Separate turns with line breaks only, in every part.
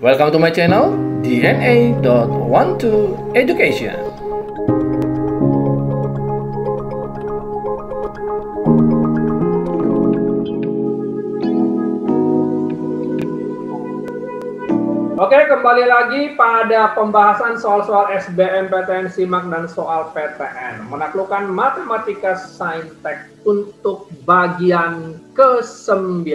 Welcome to my channel, DNA.12 Education.
Oke, kembali lagi pada pembahasan soal-soal SBMPTN, SIMAK, dan soal PTN. Menaklukkan Matematika Saintek untuk bagian ke-9.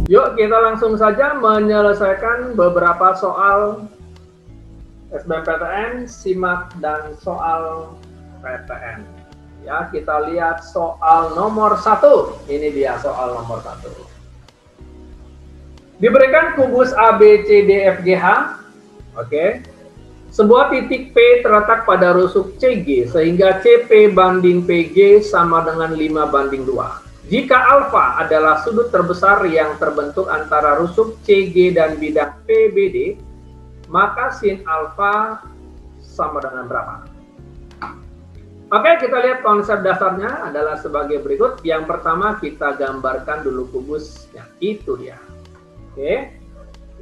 Yuk, kita langsung saja menyelesaikan beberapa soal SBMPTN, SIMAK, dan soal PTN. Ya, kita lihat soal nomor 1. Ini dia soal nomor 1. Diberikan kubus A, B, C, D, F, G, H. Oke. Sebuah titik P terletak pada rusuk CG sehingga CP banding PG sama dengan 5:2. Jika alfa adalah sudut terbesar yang terbentuk antara rusuk CG dan bidang PBD, maka sin alfa sama dengan berapa? Oke, kita lihat konsep dasarnya adalah sebagai berikut. Yang pertama kita gambarkan dulu kubusnya. Itu dia. Oke,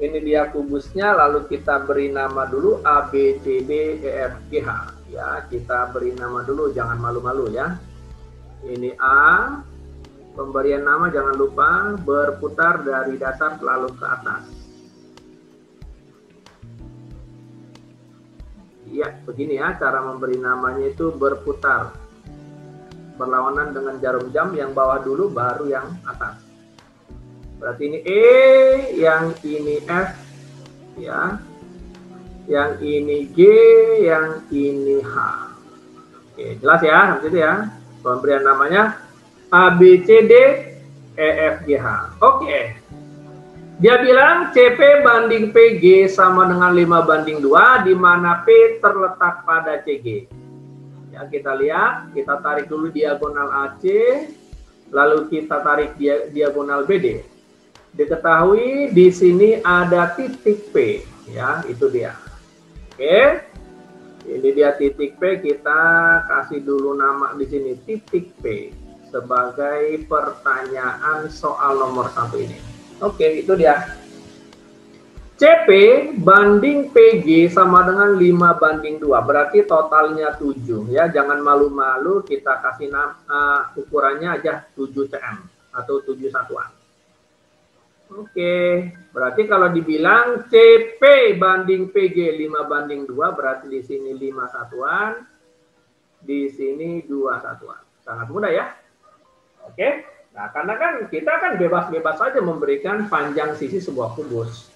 ini dia kubusnya. Lalu kita beri nama dulu A, B, C, D, E, F, G, H. Ya, kita beri nama dulu. Jangan malu-malu ya. Ini A. Pemberian nama jangan lupa berputar dari dasar selalu ke atas. Ya, begini ya, cara memberi namanya itu berputar. Berlawanan dengan jarum jam, yang bawah dulu baru yang atas. Berarti ini E, yang ini F, ya. Yang ini G, yang ini H. Oke, jelas ya, habis itu ya. Pemberian namanya A, B, C, D, E, F, G, H. Oke. Dia bilang CP banding PG sama dengan 5:2, di mana P terletak pada CG. Ya, kita lihat, kita tarik dulu diagonal AC, lalu kita tarik diagonal BD. Diketahui di sini ada titik P, ya, itu dia. Oke. Ini dia titik P, kita kasih dulu nama di sini titik P sebagai pertanyaan soal nomor 1 ini. Oke, itu dia. CP banding PG sama dengan 5:2. Berarti totalnya 7 ya. Jangan malu-malu, kita kasih ukurannya aja 7 cm atau 7 satuan. Oke, berarti kalau dibilang CP banding PG 5:2, berarti di sini 5 satuan, di sini 2 satuan. Sangat mudah ya. Oke. Nah, karena kan kita kan bebas-bebas saja memberikan panjang sisi sebuah kubus.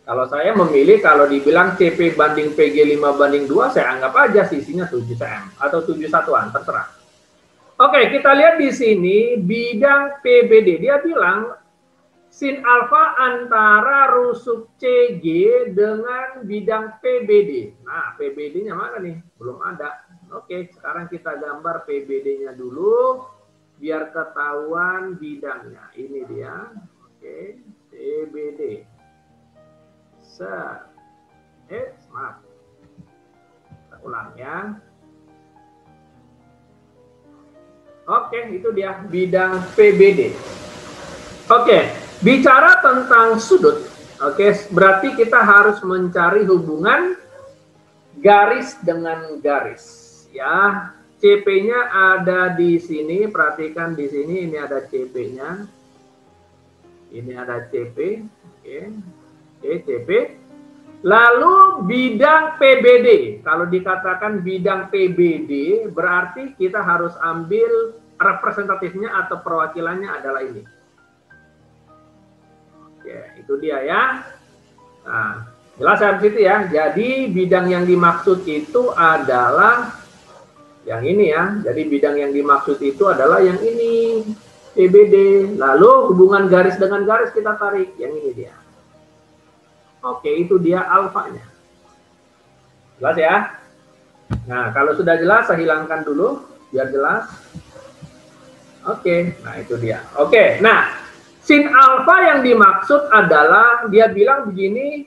Kalau saya memilih, kalau dibilang CP banding PG 5:2, saya anggap aja sisinya 7 cm atau 7 satuan, terserah. Oke, kita lihat di sini bidang PBD. Dia bilang sin alfa antara rusuk CG dengan bidang PBD. Nah, PBD-nya mana nih? Belum ada. Oke, sekarang kita gambar PBD-nya dulu, biar ketahuan bidangnya. Ini dia. Oke, PBD. Maaf. Kita ulang ya. Oke, itu dia bidang PBD. Oke, bicara tentang sudut. Oke, berarti kita harus mencari hubungan garis dengan garis. Ya. CP-nya ada di sini, perhatikan di sini, ini ada CP-nya. Ini ada CP, oke, CP. Lalu bidang PBD, kalau dikatakan bidang PBD, berarti kita harus ambil representatifnya atau perwakilannya adalah ini. Oke, itu dia ya. Nah, jelas ya di situ ya. Jadi bidang yang dimaksud itu adalah yang ini ya. Jadi bidang yang dimaksud itu adalah yang ini, PBD. Lalu hubungan garis dengan garis kita tarik, yang ini dia. Oke, itu dia alfanya. Jelas ya? Nah, kalau sudah jelas, saya hilangkan dulu biar jelas. Oke, nah itu dia. Oke, nah sin alfa yang dimaksud adalah, dia bilang begini,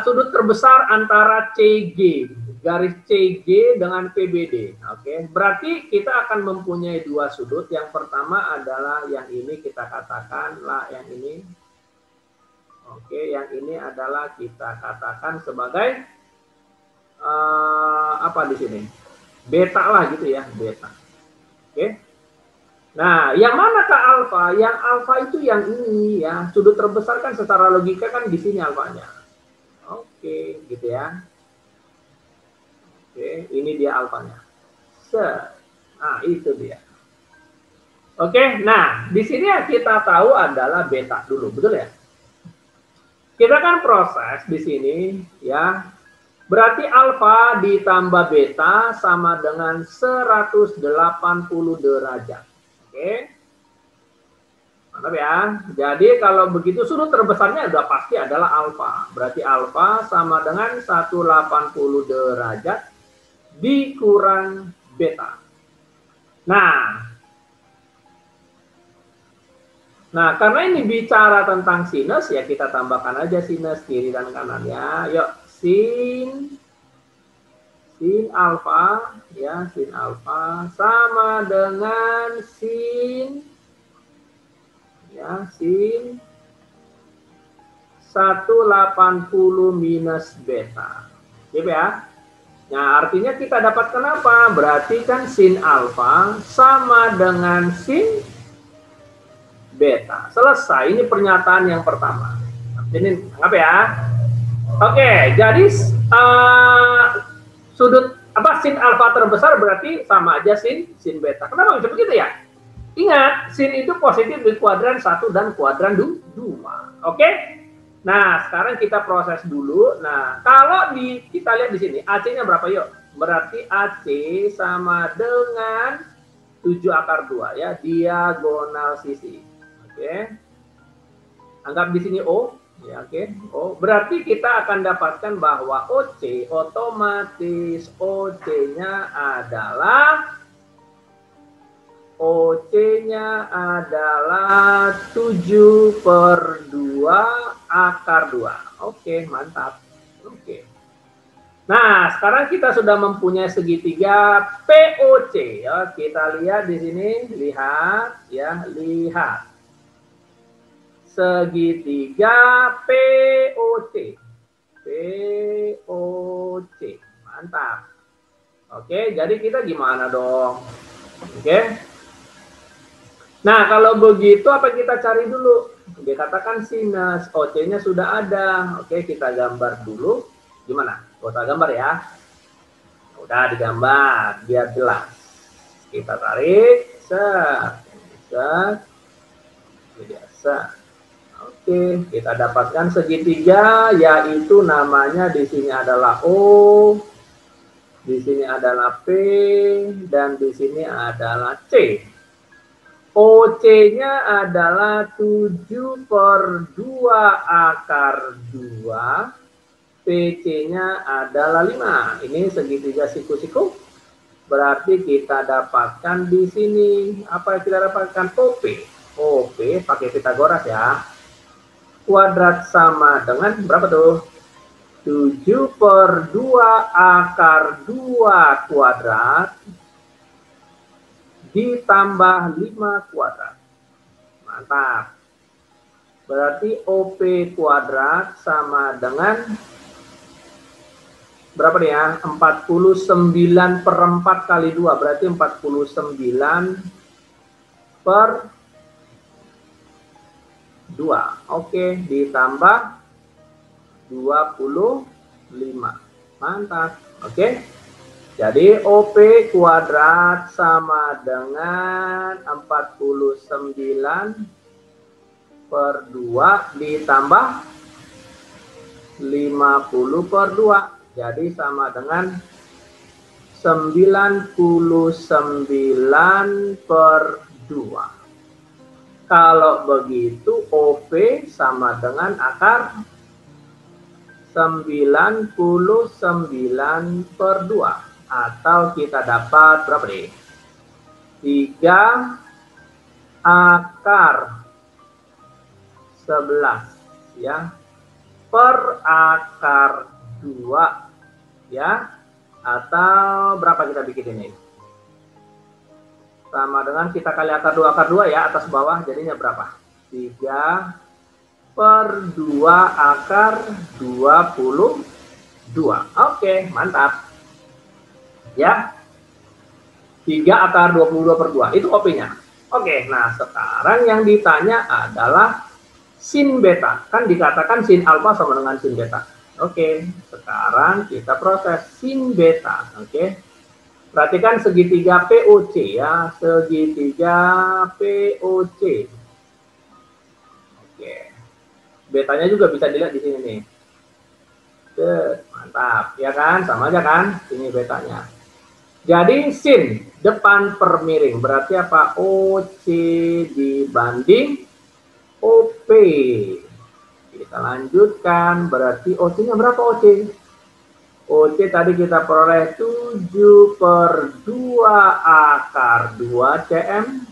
sudut terbesar antara CG. garis CG dengan PBD. Oke, berarti kita akan mempunyai dua sudut. Yang pertama adalah yang ini, kita katakanlah yang ini. Oke, yang ini adalah kita katakan sebagai apa di sini? Beta lah gitu ya, beta. Oke. Nah, yang manakah alfa? Yang alfa itu yang ini ya. Sudut terbesar kan secara logika kan di sini alfanya. Oke, gitu ya. Oke, ini dia alfanya. Nah, itu dia. Oke, nah di sini yang kita tahu adalah beta dulu, betul ya? Kita kan proses di sini ya. Berarti alfa ditambah beta sama dengan 180 derajat. Oke. Mantap ya. Jadi kalau begitu sudut terbesarnya sudah pasti adalah alfa. Berarti alfa sama dengan 180 derajat dikurang beta. Nah, karena ini bicara tentang sinus, ya kita tambahkan aja sinus kiri dan kanan ya. Yuk, sin alfa ya, sin alfa sama dengan sin 180 minus beta. Gitu ya. Nah, artinya kita dapatkan apa? Berarti kan sin alfa sama dengan sin beta. Selesai. Ini pernyataan yang pertama. Ini apa ya? Oke, jadi sudut apa sin alfa terbesar berarti sama aja sin beta. Kenapa bisa begitu ya? Ingat, sin itu positif di kuadran 1 dan kuadran 2. Oke? Nah, sekarang kita proses dulu. Nah, kalau kita lihat di sini, AC-nya berapa yuk? Berarti AC sama dengan 7 akar 2 ya, diagonal sisi. Oke. Anggap di sini O, ya oke. O, berarti kita akan dapatkan bahwa OC otomatis OC-nya adalah 7/2 akar 2. Oke, mantap. Oke. Nah, sekarang kita sudah mempunyai segitiga POC ya. Kita lihat di sini, lihat ya, lihat. Segitiga POC. POC. Mantap. Oke, jadi kita gimana dong? Oke. Nah, kalau begitu apa kita cari dulu? Dikatakan sinus, OC-nya sudah ada. Oke, kita gambar dulu. Gimana? Kita gambar ya. Udah digambar, biar jelas. Kita tarik. Set. Oke, kita dapatkan segitiga, yaitu namanya di sini adalah O, di sini adalah P, dan di sini adalah C. OC-nya adalah 7/2 akar 2. PC-nya adalah 5. Ini segitiga siku-siku. Berarti kita dapatkan di sini. Apa yang kita dapatkan? OP. OP pakai Pitagoras ya. Kuadrat sama dengan berapa tuh? 7/2 akar 2 kuadrat ditambah 5 kuadrat. Mantap. Berarti OP kuadrat sama dengan berapa nih ya? 49/4 kali 2. Berarti 49/2. Oke, ditambah 25. Mantap. Oke. Jadi OP kuadrat sama dengan 49/2 ditambah 50/2. Jadi sama dengan 99/2. Kalau begitu OP sama dengan akar 99/2. Atau kita dapat berapa nih? 3 akar 11 ya per akar 2 ya. Atau berapa kita bikin ini? Sama dengan kita kali akar 2 ya, atas bawah, jadinya berapa? 3/2 akar 22. Oke, mantap. Ya, 3 akar 22/2, itu OP-nya. Oke, nah sekarang yang ditanya adalah sin beta. Kan dikatakan sin alfa sama dengan sin beta. Oke, sekarang kita proses sin beta. Oke, perhatikan segitiga POC ya, segitiga POC. Oke, betanya juga bisa dilihat di sini nih. Mantap, ya kan? Sama aja kan? Ini betanya. Jadi sin depan per miring berarti apa? OC dibanding OP. Kita lanjutkan, berarti OC-nya berapa OC? OC tadi kita peroleh 7/2 akar 2 cm.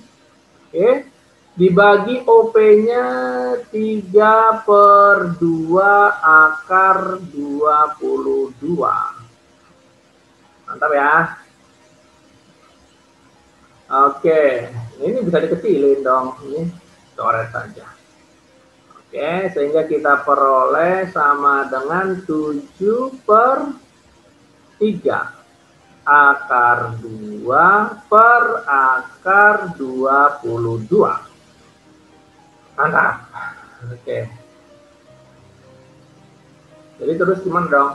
Oke. Dibagi OP-nya 3/2 akar 22. Mantap ya. Oke, ini bisa dikecilin dong. Ini coret saja. Oke, sehingga kita peroleh sama dengan 7/3 akar 2 per akar 22. Mantap. Oke. Jadi terus gimana dong?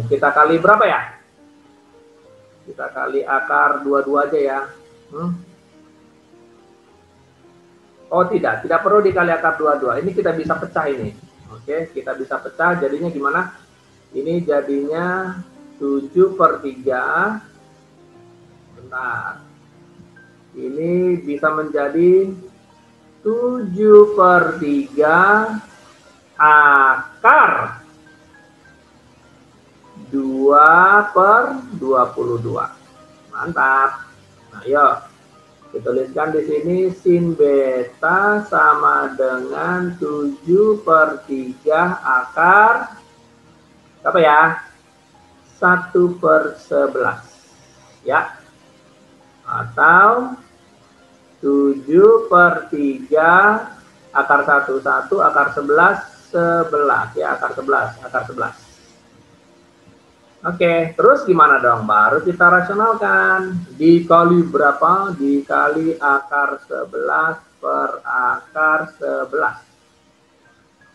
Kita kali berapa ya? Kita kali akar 22 aja ya. Oh tidak perlu dikali akar 22. Ini kita bisa pecah ini. Oke, kita bisa pecah. Jadinya gimana? Ini jadinya 7/3. Bentar. Ini bisa menjadi 7/3 akar 2/22. Mantap. Nah, yuk. Dituliskan di sini sin beta sama dengan 7/3 akar apa ya? 1/11. Ya. Atau 7/3 akar 1 akar 11 ya, akar 11. Oke, terus gimana dong? Baru kita rasionalkan. Dikali berapa? Dikali akar 11 per akar 11.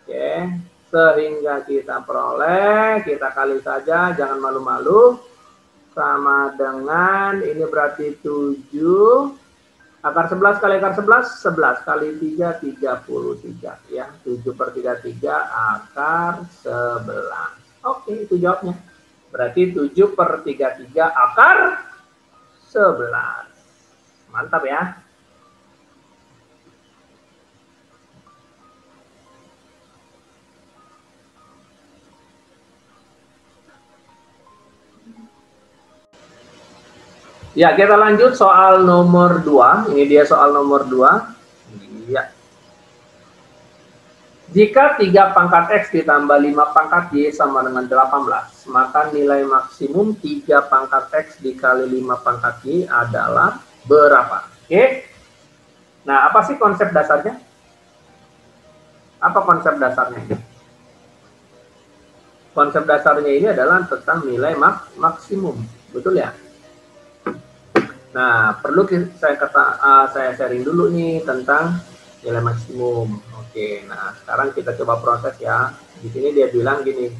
Oke, sehingga kita peroleh, kita kali saja, jangan malu-malu. Sama dengan, ini berarti 7. Akar 11 kali akar 11, 11 kali 3, 33. Ya, 7/33 akar 11. Oke, itu jawabnya. Berarti 7/33 akar 11. Mantap ya. Ya, kita lanjut soal nomor 2. Ini dia soal nomor 2. Ya. Jika 3 pangkat X ditambah 5 pangkat Y sama dengan 18, maka nilai maksimum 3 pangkat X dikali 5 pangkat Y adalah berapa? Oke. Nah, apa sih konsep dasarnya? Apa konsep dasarnya? Konsep dasarnya ini adalah tentang nilai maksimum. Betul ya? Nah, perlu saya sharing dulu nih tentang nilai maksimum. Oke, nah sekarang kita coba proses ya. Di sini dia bilang gini,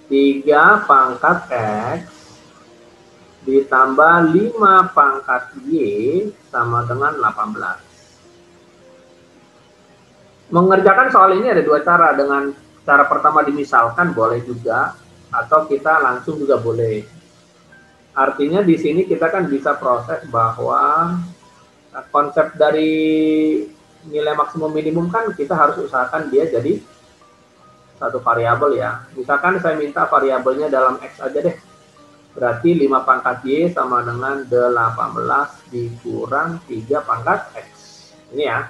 3 pangkat X ditambah 5 pangkat Y sama dengan 18. Mengerjakan soal ini ada 2 cara. Dengan cara pertama dimisalkan boleh juga, atau kita langsung juga boleh. Artinya di sini kita kan bisa proses bahwa konsep dari nilai maksimum minimum kan kita harus usahakan dia jadi satu variabel ya. Misalkan saya minta variabelnya dalam X aja deh. Berarti 5 pangkat Y sama dengan 18 dikurang 3 pangkat X. Ini ya.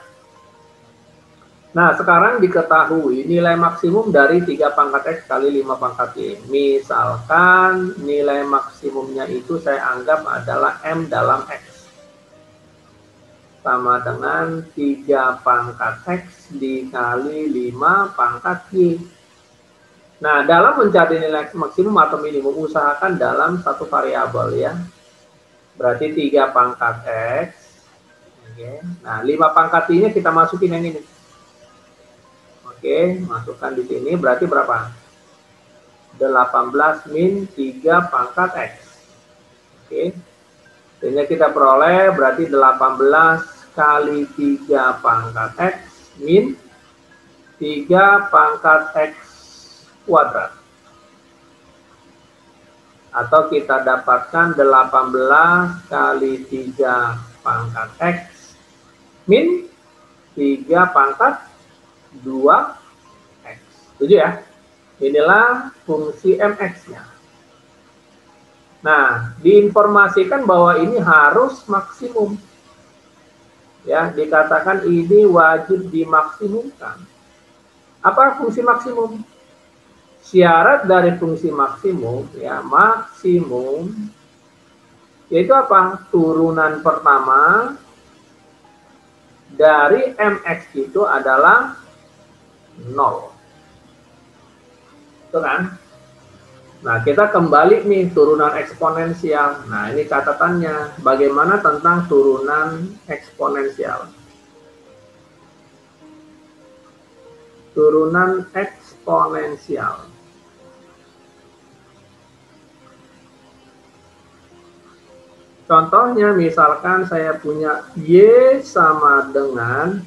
Nah, sekarang diketahui nilai maksimum dari 3 pangkat X kali 5 pangkat Y. Misalkan nilai maksimumnya itu saya anggap adalah M dalam X. Sama dengan 3 pangkat X dikali 5 pangkat Y. Nah, dalam mencari nilai maksimum atau minimum, usahakan dalam satu variabel ya. Berarti 3 pangkat X. Oke. Nah, 5 pangkat Y-nya kita masukin yang ini. Oke, masukkan di sini berarti berapa? 18 min 3 pangkat X. Oke. Sehingga kita peroleh berarti 18 kali 3 pangkat X min 3 pangkat X kuadrat. Atau kita dapatkan 18 kali 3 pangkat X min 3 pangkat 2X. Setuju ya? Inilah fungsi MX-nya. Nah, diinformasikan bahwa ini harus maksimum. Ya, dikatakan ini wajib dimaksimumkan. Apa fungsi maksimum? Syarat dari fungsi maksimum, ya, maksimum yaitu apa? Turunan pertama dari MX itu adalah 0. Itu kan? Nah, kita kembali nih turunan eksponensial. Nah, ini catatannya. Bagaimana tentang turunan eksponensial? Turunan eksponensial. Contohnya misalkan saya punya Y sama dengan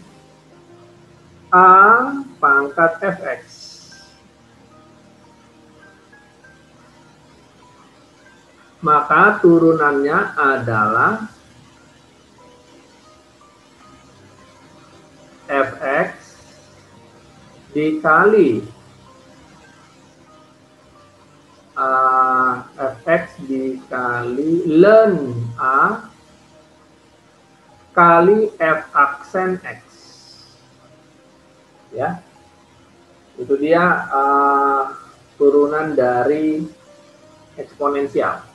A pangkat Fx. Maka turunannya adalah Fx dikali Fx dikali ln A kali F aksen X. Ya, itu dia turunan dari eksponensial.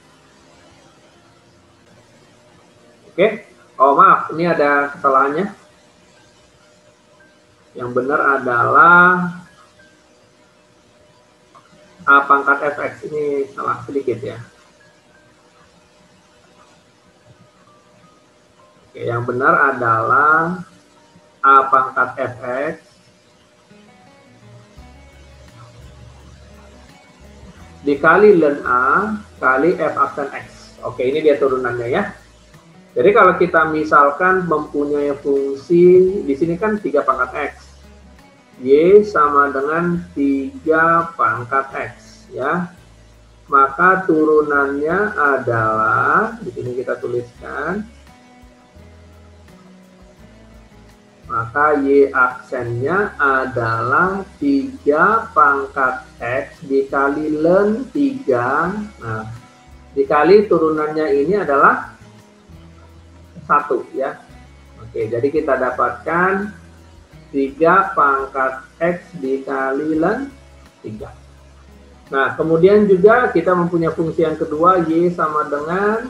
Oke, oh maaf, ini ada kesalahannya. Yang benar adalah A pangkat Fx, ini salah sedikit ya. Oke, yang benar adalah A pangkat Fx dikali ln A kali F aksen X. Oke, ini dia turunannya ya. Jadi kalau kita misalkan mempunyai fungsi, di sini kan 3 pangkat X. Y sama dengan 3 pangkat X ya. Maka turunannya adalah, di sini kita tuliskan, maka Y aksennya adalah 3 pangkat X dikali ln 3. Nah, dikali turunannya ini adalah 1 ya. Oke, jadi kita dapatkan 3 pangkat X dikali ln 3. Nah, kemudian juga kita mempunyai fungsi yang kedua, Y sama dengan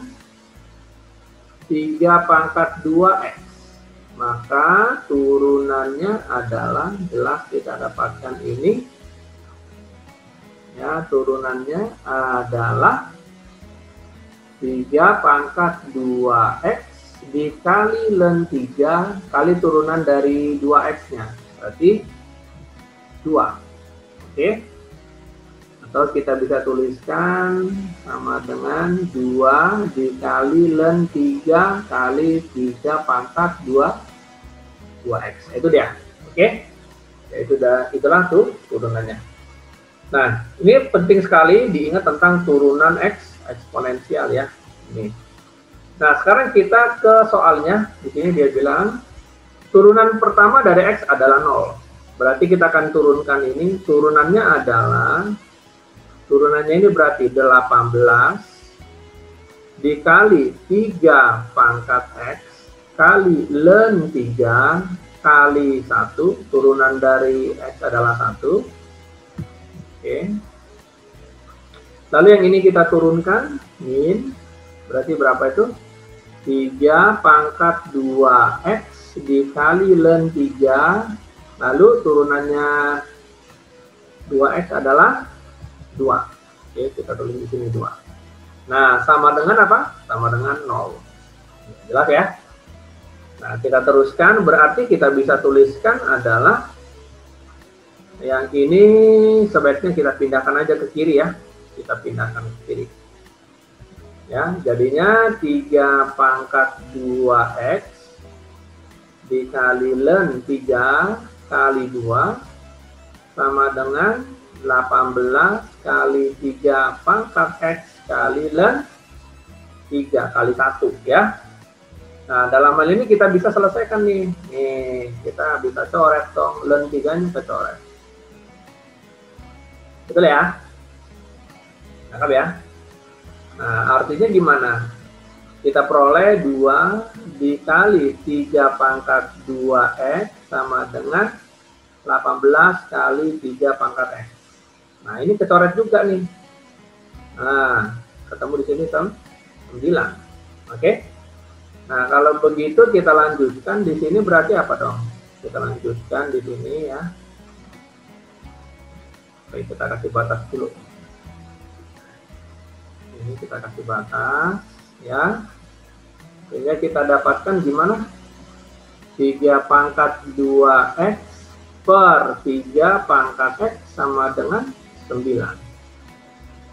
3 pangkat 2X. Maka turunannya adalah, jelas kita dapatkan ini. Ya, turunannya adalah 3 pangkat 2X dikali ln 3 kali turunan dari 2X-nya. Berarti 2. Oke. Atau kita bisa tuliskan sama dengan 2 dikali ln 3 kali 3 pangkat 2X. Itu dia. Oke. Ya, itulah tuh turunannya. Nah, ini penting sekali diingat tentang turunan X eksponensial ya. Ini. Nah, sekarang kita ke soalnya. Di sini dia bilang turunan pertama dari X adalah 0. Berarti kita akan turunkan ini. Turunannya ini berarti 18 dikali 3 pangkat X kali ln 3 kali 1, turunan dari X adalah 1. Oke. Lalu yang ini kita turunkan, min, berarti berapa itu? 3 pangkat 2X dikali ln 3, lalu turunannya 2X adalah 2. Oke, kita tulis di sini 2. Nah, sama dengan apa? Sama dengan 0. Jelas ya? Nah, kita teruskan, berarti kita bisa tuliskan adalah yang ini sebaiknya kita pindahkan aja ke kiri ya. Kita pindahkan ke kiri. Ya, jadinya 3 pangkat 2X dikali ln 3 kali 2 sama dengan 18 kali 3 pangkat X kali ln 3 kali 1 ya. Nah, dalam hal ini kita bisa selesaikan nih. Nih, kita bisa coret dong, ln 3-nya kita coret. Betul ya? Nangkap ya? Nah, artinya gimana? Kita peroleh 2 dikali 3 pangkat 2X sama dengan 18 kali 3 pangkat X. Nah, ini kecoret juga nih. Nah, ketemu di sini 9. Oke? Nah, kalau begitu kita lanjutkan di sini berarti apa dong? Kita lanjutkan di sini ya. Baik, kita kasih batas dulu. Ini kita kasih batas ya, sehingga kita dapatkan gimana? 3 pangkat 2X per 3 pangkat X sama dengan 9,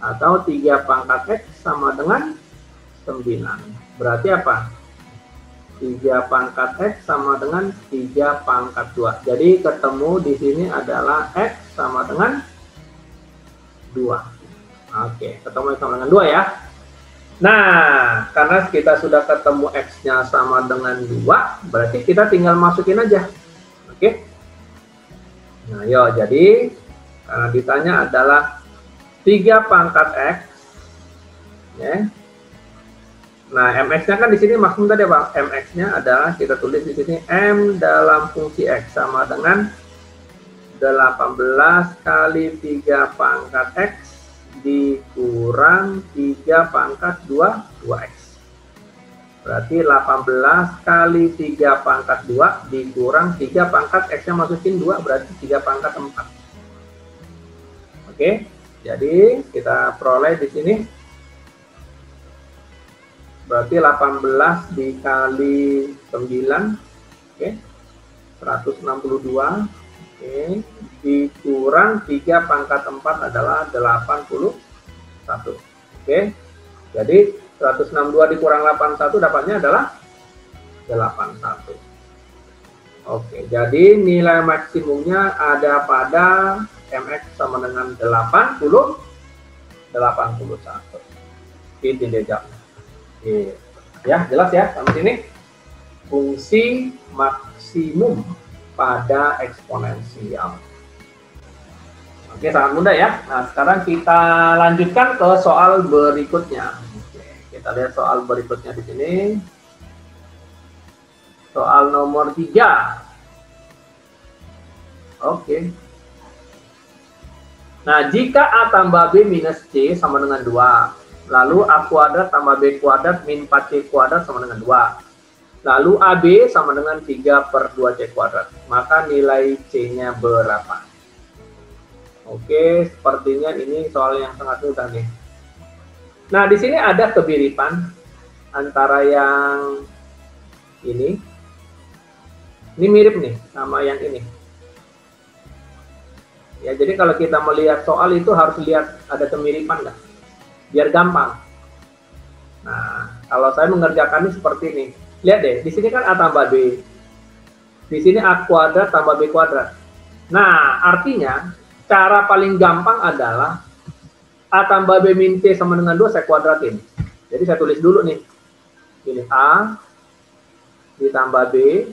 atau 3 pangkat X sama dengan 9. Berarti apa? 3 pangkat X sama dengan 3 pangkat 2. Jadi ketemu di sini adalah X sama dengan 2. Oke, ketemu sama dengan 2 ya. Nah, karena kita sudah ketemu X-nya sama dengan 2, berarti kita tinggal masukin aja. Oke. Nah, yo, jadi karena ditanya adalah 3 pangkat X. Ya. Nah, MX-nya kan di sini maksudnya tadi apa? MX-nya adalah kita tulis di sini M dalam fungsi X sama dengan 18 kali 3 pangkat X dikurang 3 pangkat 2X. Berarti 18 kali 3 pangkat 2 dikurang 3 pangkat X-nya masukin 2, berarti 3 pangkat 4. Oke, jadi kita peroleh di sini. Berarti 18 dikali 9, oke, 162. Oke, dikurang 3 pangkat 4 adalah 81. Oke, jadi 162 dikurang 81 dapatnya adalah 81. Oke, jadi nilai maksimumnya ada pada MX sama dengan 81. Ini dia jawabnya. Ya, jelas ya sampai sini. Fungsi maksimum pada eksponensial. Oke, sangat mudah ya. Nah, sekarang kita lanjutkan ke soal berikutnya. Oke, kita lihat soal berikutnya di sini. Soal nomor 3. Oke. Nah, jika A tambah B minus C sama dengan 2, lalu A kuadrat tambah B kuadrat min 4C kuadrat sama dengan 2. Lalu AB sama dengan 3 per 2C kuadrat. Maka nilai C-nya berapa? Oke, sepertinya ini soal yang sangat mudah nih. Nah, di sini ada kemiripan antara yang ini. Ini mirip nih sama yang ini. Ya, jadi kalau kita melihat soal itu harus lihat ada kemiripan nggak? Biar gampang. Nah, kalau saya mengerjakannya seperti ini. Lihat deh, di sini kan A tambah B. Di sini A kuadrat tambah B kuadrat. Nah, artinya cara paling gampang adalah A tambah B min C sama dengan 2 saya kuadratin. Jadi saya tulis dulu nih. Ini A ditambah B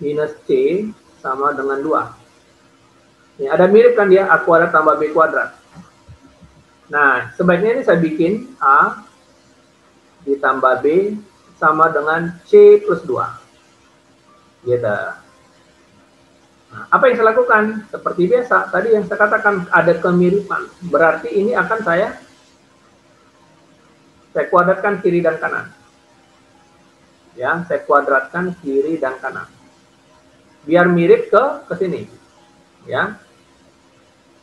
minus C sama dengan 2. Ini ada mirip kan dia, A kuadrat tambah B kuadrat. Nah, sebaiknya ini saya bikin A ditambah B sama dengan C plus 2. Gitu. Nah, apa yang saya lakukan? Seperti biasa, tadi yang saya katakan ada kemiripan. Berarti ini akan saya kuadratkan kiri dan kanan. Ya, saya kuadratkan kiri dan kanan. Biar mirip ke sini. Ya.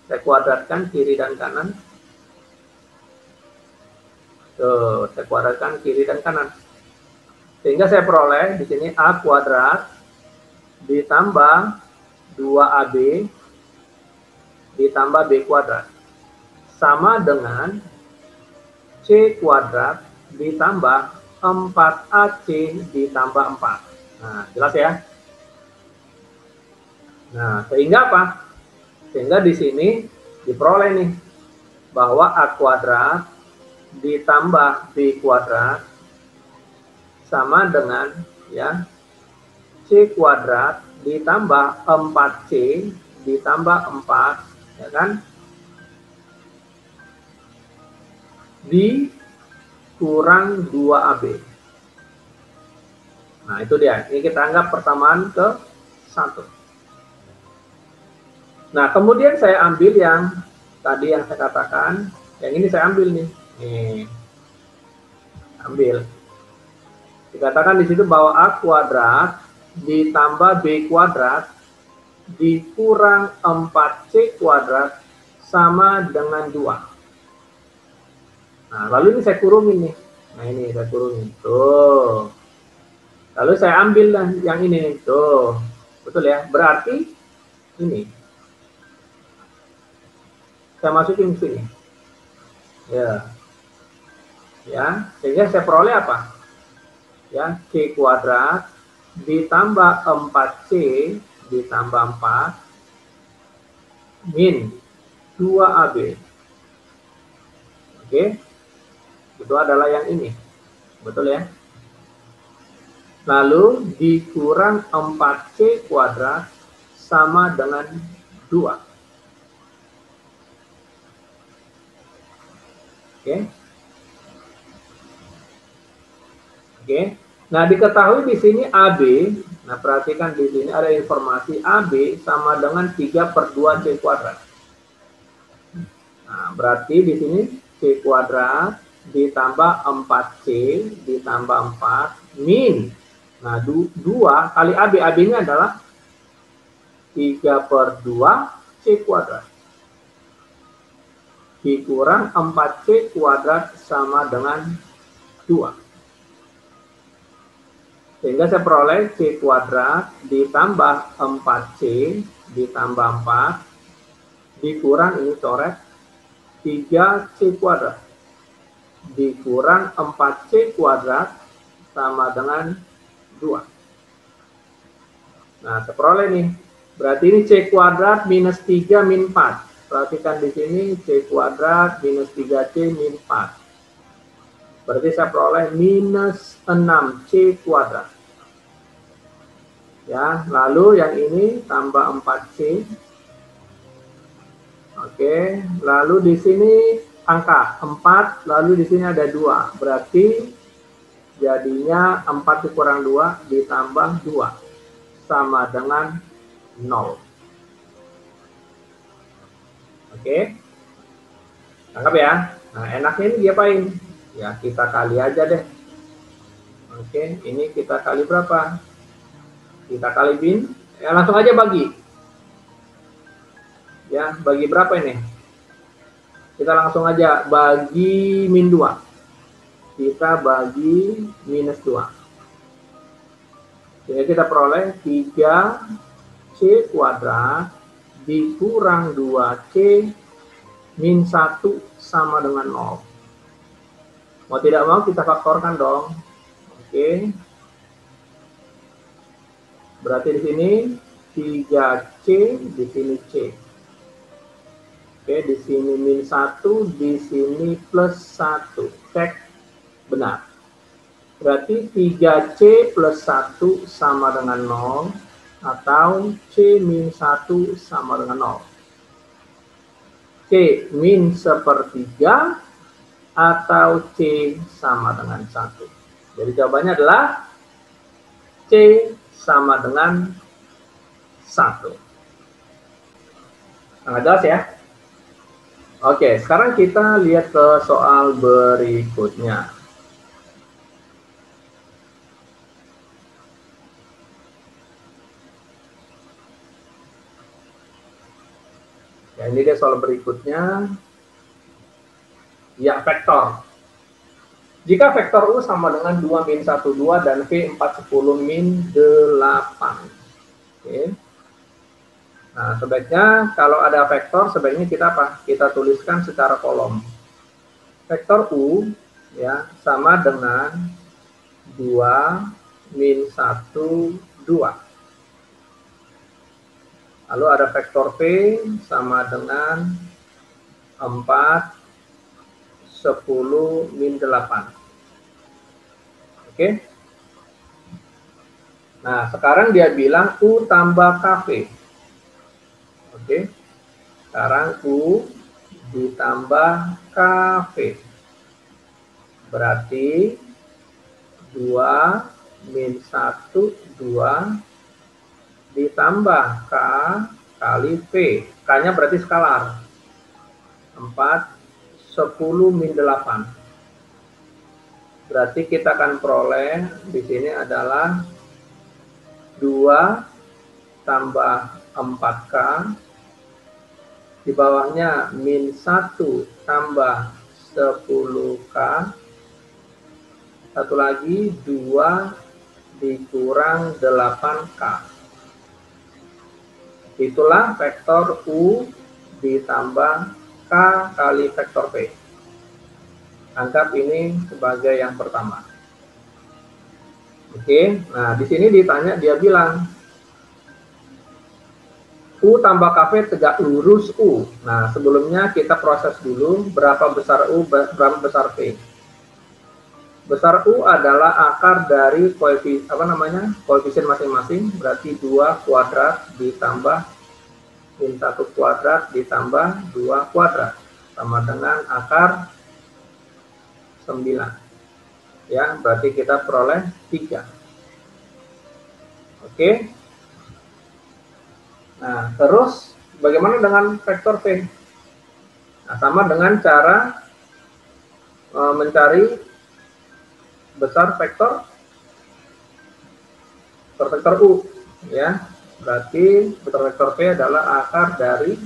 Saya kuadratkan kiri dan kanan. Tuh, saya kuadratkan kiri dan kanan. Sehingga saya peroleh di sini A kuadrat ditambah 2AB ditambah B kuadrat sama dengan C kuadrat ditambah 4AC ditambah 4. Nah, jelas ya? Nah, sehingga apa? Sehingga di sini diperoleh nih bahwa A kuadrat ditambah B kuadrat sama dengan ya C kuadrat ditambah 4C ditambah 4, ya kan? Dikurang 2AB. Nah, itu dia. Ini kita anggap persamaan ke 1. Nah, kemudian saya ambil yang tadi yang saya katakan. Yang ini saya ambil nih. Nih. Ambil. Dikatakan di situ bahwa A kuadrat ditambah B kuadrat dikurang 4C kuadrat sama dengan 2. Nah, lalu ini saya kurungin nih. Nah, ini saya kurungin. Tuh. Lalu saya ambil yang ini nih. Tuh. Betul ya? Berarti ini. Saya masukin ke sini. Ya. Ya, sehingga saya peroleh apa? Ya, C kuadrat ditambah 4C ditambah 4 min 2AB. Oke. Itu adalah yang ini. Betul ya? Lalu dikurang 4C kuadrat sama dengan 2. Oke. Oke. Nah, diketahui di sini AB. Nah, perhatikan di sini ada informasi AB sama dengan 3/2C kuadrat. Nah, berarti di sini C kuadrat ditambah 4C ditambah 4 min. Nah, 2 kali AB. AB-nya adalah 3/2C kuadrat. Dikurang 4C kuadrat sama dengan 2. Sehingga saya peroleh C kuadrat ditambah 4C ditambah 4 dikurang ini coret 3C kuadrat dikurang 4C kuadrat sama dengan 2. Nah, saya peroleh nih. Berarti ini C kuadrat minus 3 min 4. Perhatikan di sini C kuadrat minus 3C min 4. Berarti saya peroleh minus 6C kuadrat. Ya, lalu yang ini tambah 4C. Oke, lalu di sini angka 4, lalu di sini ada 2. Berarti jadinya 4 dikurang 2 ditambah 2 sama dengan 0. Oke. Tangkap ya. Nah, enaknya ini diapain? Ya, kita kali aja deh. Oke, ini kita kali berapa? Kita kali bin, ya langsung aja bagi. Ya, bagi berapa ini? Kita langsung aja bagi min 2. Kita bagi minus 2. Jadi kita peroleh 3C kuadrat dikurang 2C min 1 sama dengan 0. Mau tidak mau kita faktorkan dong. Oke. Berarti di sini 3C, di sini C. Oke, di sini min 1, di sini plus 1. Cek benar. Berarti 3C plus 1 sama dengan 0 atau C min 1 sama dengan 0. C min 1/3 atau C sama dengan 1. Jadi jawabannya adalah C sama dengan 1. Nah, jelas ya? Oke, sekarang kita lihat ke soal berikutnya. Ya, ini dia soal berikutnya. Ya, vektor. Jika vektor U sama dengan 2 min 1, 2 dan V 4, 10 min 8. Oke. Nah, sebaiknya kalau ada vektor, sebaiknya kita apa? Kita tuliskan secara kolom. Vektor U ya sama dengan 2 min 1, 2. Lalu ada vektor V sama dengan 4, 10, min 8. Oke. Nah, sekarang dia bilang U tambah KV. Oke, sekarang U ditambah KV. Berarti 2 min 1, 2 ditambah K kali V. K-nya berarti skalar. 4, 10 min 8. Berarti kita akan peroleh di sini adalah 2 tambah 4K. Di bawahnya min 1 tambah 10K. Satu lagi 2 dikurang 8K. Itulah vektor U ditambah K kali vektor V. Anggap ini sebagai yang pertama. Oke, nah di sini ditanya, dia bilang U tambah KV tegak lurus U. Nah, sebelumnya kita proses dulu berapa besar U, berapa besar V. Besar U adalah akar dari koefisien masing-masing, berarti 2 kuadrat ditambah min 1 kuadrat ditambah 2 kuadrat, sama dengan akar 9. Ya, berarti kita peroleh 3. Oke. Nah, terus bagaimana dengan vektor V? Nah, sama dengan cara mencari besar vektor U, ya. Berarti besar vektor V adalah akar dari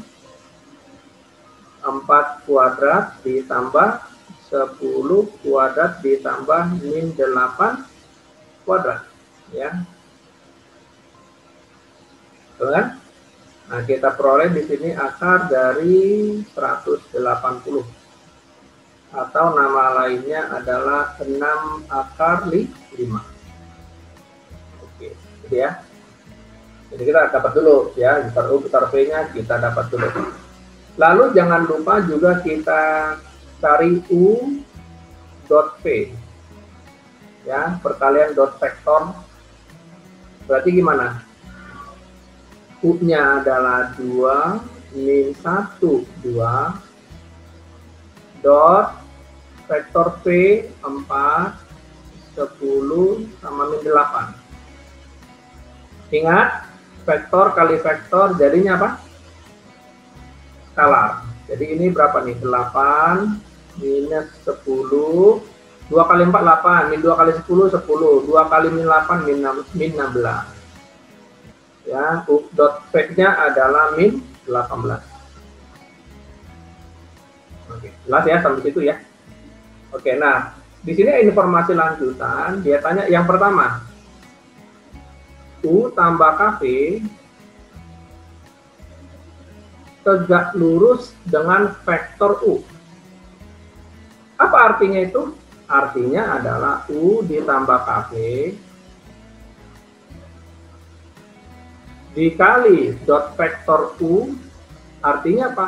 4 kuadrat ditambah 10 kuadrat ditambah min 8 kuadrat, ya. Betul kan? Nah, kita peroleh di sini akar dari 180. Atau nama lainnya adalah 6 akar 5. Oke, gitu ya. Jadi kita dapat dulu ya, besar U, besar V-nya kita dapat dulu. Lalu jangan lupa juga kita cari U dot V. Ya, perkalian dot vektor. Berarti gimana? U-nya adalah 2 min 1, 2 dot vektor V 4, 10 sama min 8. Ingat, vektor kali vektor jadinya apa? Skalar. Jadi ini berapa nih? 8 minus 10. 2 kali 4, 8. Min 2 kali 10, 10. 2 kali min 8, min 16. Ya, U dot V-nya adalah min 18. Oke, jelas ya sampai situ ya. Oke, nah di sini informasi lanjutan. Dia tanya yang pertama, U tambah KV tegak lurus dengan vektor U. Apa artinya itu? Artinya adalah U ditambah KV dikali dot vektor U, artinya apa?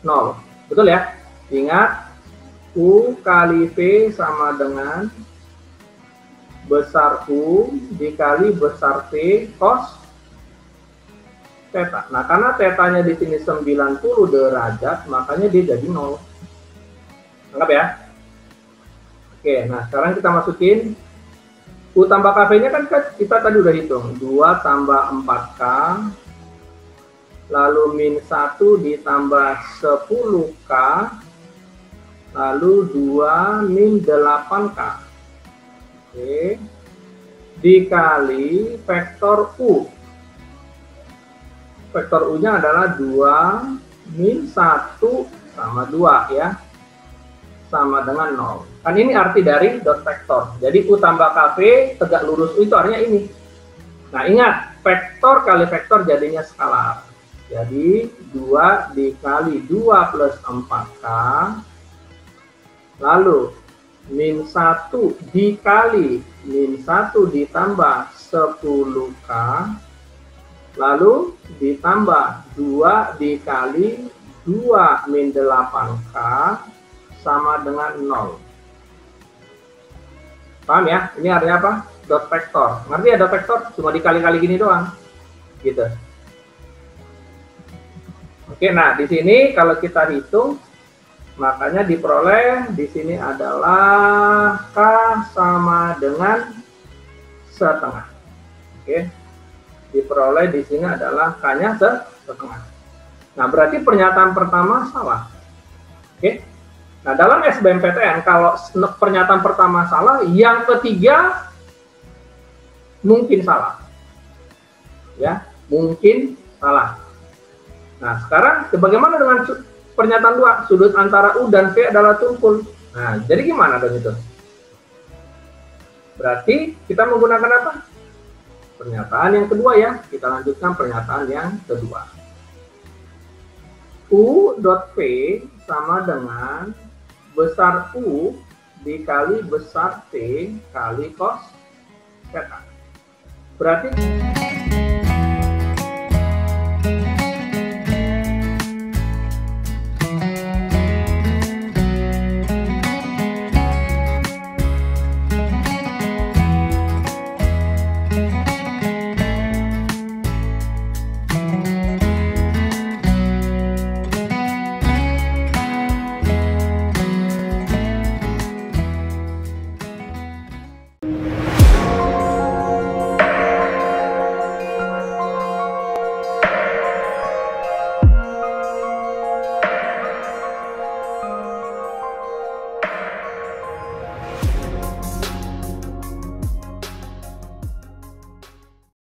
0. Betul ya? Ingat, U kali V sama dengan besar U dikali besar V cos theta. Nah, karena tetanya di sini 90 derajat, makanya dia jadi 0. Anggap ya? Oke, nah sekarang kita masukin U tambah KV-nya kan kita tadi udah hitung. 2 tambah 4K lalu min 1 ditambah 10K, lalu 2 min 8K. Oke. Dikali vektor U. Vektor U-nya adalah 2 min 1 sama 2 ya. Sama dengan 0. Kan ini arti dari dot vektor. Jadi U tambah KV tegak lurus U itu artinya ini. Nah ingat, vektor kali vektor jadinya skalar. Jadi 2 dikali 2 plus 4K. Lalu min 1 dikali min 1 ditambah 10K. Lalu ditambah 2 dikali 2 min 8K sama dengan 0. Paham ya? Ini artinya apa? Dot vektor. Ngerti ya dot vektor? Cuma dikali-kali gini doang. Gitu. Oke, nah di sini kalau kita hitung, makanya diperoleh di sini adalah K sama dengan setengah. Oke. Diperoleh di sini adalah K-nya setengah. Nah, berarti pernyataan pertama salah. Oke. Nah, dalam SBMPTN, kalau pernyataan pertama salah, yang ketiga mungkin salah. Ya, mungkin salah. Nah, sekarang bagaimana dengan pernyataan 2? Sudut antara U dan V adalah tumpul. Nah, jadi gimana dong itu? Berarti kita menggunakan apa? Pernyataan yang kedua ya. Kita lanjutkan pernyataan yang kedua. U dot V sama dengan besar U dikali besar T kali cos theta. Berarti